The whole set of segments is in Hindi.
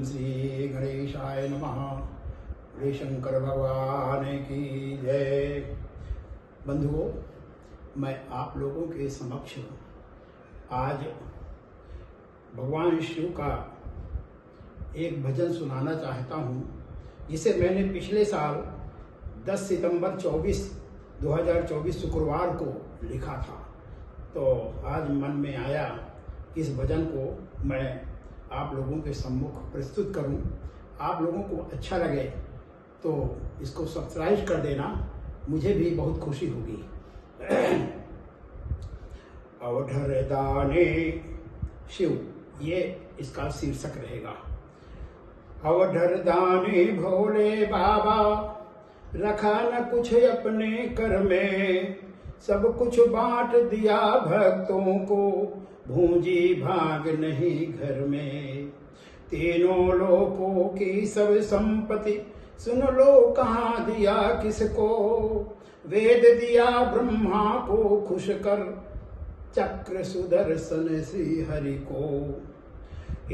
ओम श्री गणेशाय नमः। श्री शंकर भगवान की जय। बंधुओं, मैं आप लोगों के समक्ष आज भगवान शिव का एक भजन सुनाना चाहता हूँ, जिसे मैंने पिछले साल 10 सितंबर 2024 शुक्रवार को लिखा था। तो आज मन में आया इस भजन को मैं आप लोगों के सम्मुख प्रस्तुत करूं। आप लोगों को अच्छा लगे तो इसको सब्सक्राइब कर देना, मुझे भी बहुत खुशी होगी। अवधर दाने शिव, ये इसका शीर्षक रहेगा। अवधर दाने भोले बाबा, रखा न कुछ अपने कर में, सब कुछ बांट दिया भक्तों को, भूंजी भाग नहीं घर में। तीनों लोकों की सब संपत्ति, सुन लो कहाँ दिया किसको, वेद दिया ब्रह्मा को खुश कर, चक्र सुदर्शन श्री हरि को।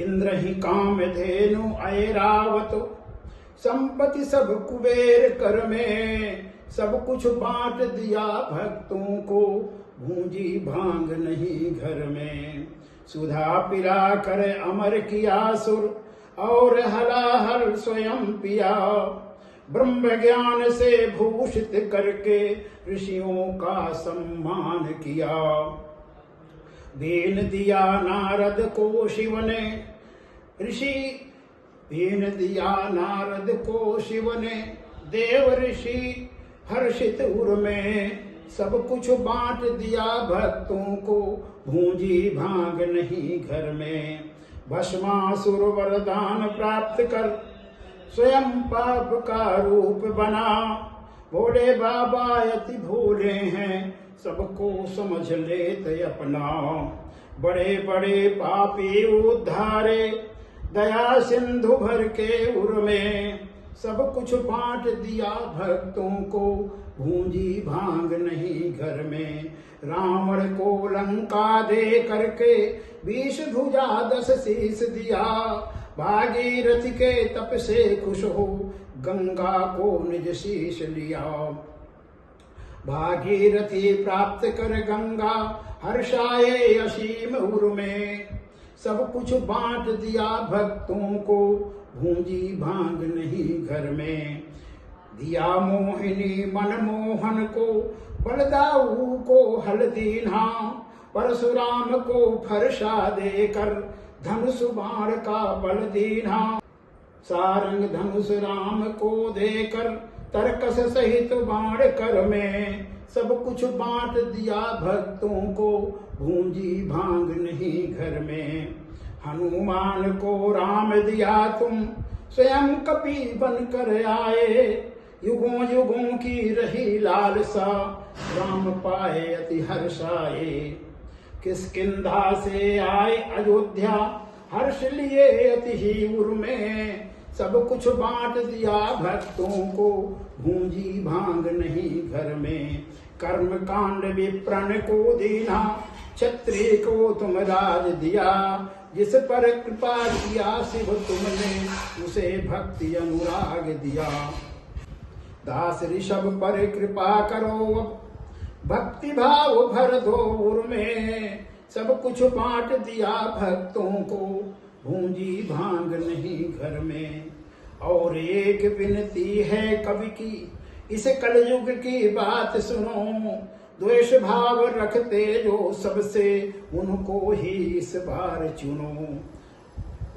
इंद्र ही काम धेनु ऐरावत, संपत्ति सब कुबेर कर में, सब कुछ बांट दिया भक्तों को, भूंजी भांग नहीं घर में। सुधा पिला कर अमर किया सुर, और हलाहल स्वयं पिया, ब्रह्म ज्ञान से भूषित करके ऋषियों का सम्मान किया। दीन दिया नारद को शिव ने, दीन दिया नारद को शिव ने, देव ऋषि हर्षित उर में, सब कुछ बांट दिया भक्तों को, भूंजी भांग नहीं घर में। भस्मासुर वरदान प्राप्त कर, स्वयं पाप का रूप बना, भोले बाबा अति भोले हैं, सबको समझ लेते अपना। बड़े बड़े पापी उद्धारे, दया सिंधु भर के उर में, सब कुछ बांट दिया भक्तों को, भूंजी भांग नहीं घर में। रावण को लंका दे करके, 20 भुजा 10 शीश दिया, भागीरथी के तप से खुश हो, गंगा को निज शीश लिया। भागीरथी प्राप्त कर गंगा, हर्षाए असीम उर में, सब कुछ बांट दिया भक्तों को, भूंजी भांग नहीं घर में। दिया मोहिनी मनमोहन को, बलदाऊ को हल्दीना, परशुराम को फरसा देकर, धनुष बाण का बल दीना। सारंग धनुष राम को देकर, तरकस सहित बाण कर में, सब कुछ बांट दिया भक्तों को, भूंजी भांग नहीं घर में। हनुमान को राम दिया तुम, स्वयं कपि बन कर आए, युगों युगों की रही लालसा, राम पाए अति हर्षाए। किष्किंधा से आए अयोध्या, हर्ष लिए अति ही उर में, सब कुछ बांट दिया भक्तों को, भूंजी भांग नहीं घर में। कर्म कांड विप्रण को दीना, क्षत्रिय को तुम राज दिया, जिस पर कृपा किया शिव तुमने, उसे भक्ति अनुराग दिया। दास ऋषभ पर कृपा करो, भक्ति भाव भर दो उर में, सब कुछ बांट दिया भक्तों को, भूंजी भांग नहीं घर में। और एक विनती है कवि की, इस कलयुग की बात सुनो, द्वेष भाव रखते जो सबसे, उनको ही इस बार चुनो।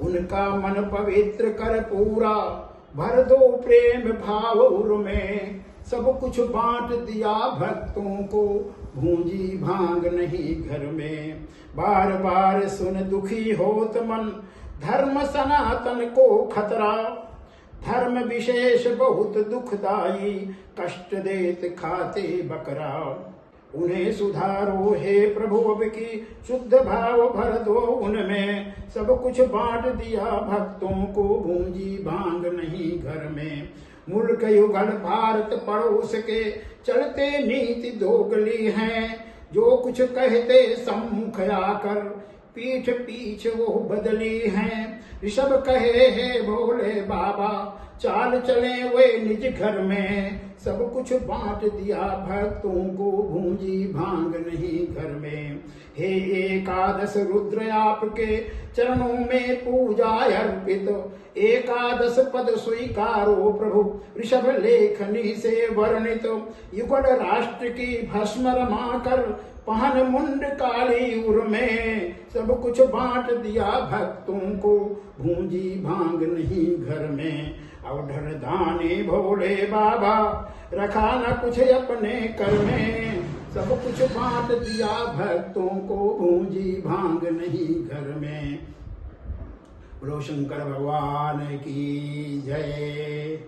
उनका मन पवित्र कर पूरा, भर दो प्रेम भाव उर में, सब कुछ बांट दिया भक्तों को, भूंजी भांग नहीं घर में। बार बार सुन दुखी होत मन, धर्म सनातन को खतरा, धर्म विशेष बहुत दुखदाई, कष्ट देत खाते बकरा। उन्हें सुधारो हे प्रभु अब की, शुद्ध भाव भर दो उनमें, सब कुछ बांट दिया भक्तों को, भूंजी भांग नहीं घर में। मुल्क युगल भारत पड़ोस के, चलते नीति दोगली हैं, जो कुछ कहते सम्मुख आकर, पीठ पीछ वो बदली हैं। ऋषभ कहे है भोले बाबा, चाल चले वे निज घर में। सब कुछ बांट दिया भक्तों को, भूंजी भांग नहीं घर में। हे एकादश रुद्र आपके चरणों में पूजा अर्पित। एकादश पद स्वीकारो प्रभु, ऋषभ लेखनी से वर्णित। युगल राष्ट्र की भस्म रमा कर, पहन मुंड काली उर में। सब कुछ बांट दिया भक्तों को, भूंजी भांग नहीं घर में। अवधर दानी भोले बाबा, रखा न कुछ अपने कर में। सब कुछ बांट दिया भक्तों को, भूंजी भांग नहीं घर में। बोलो शंकर भगवान की जय।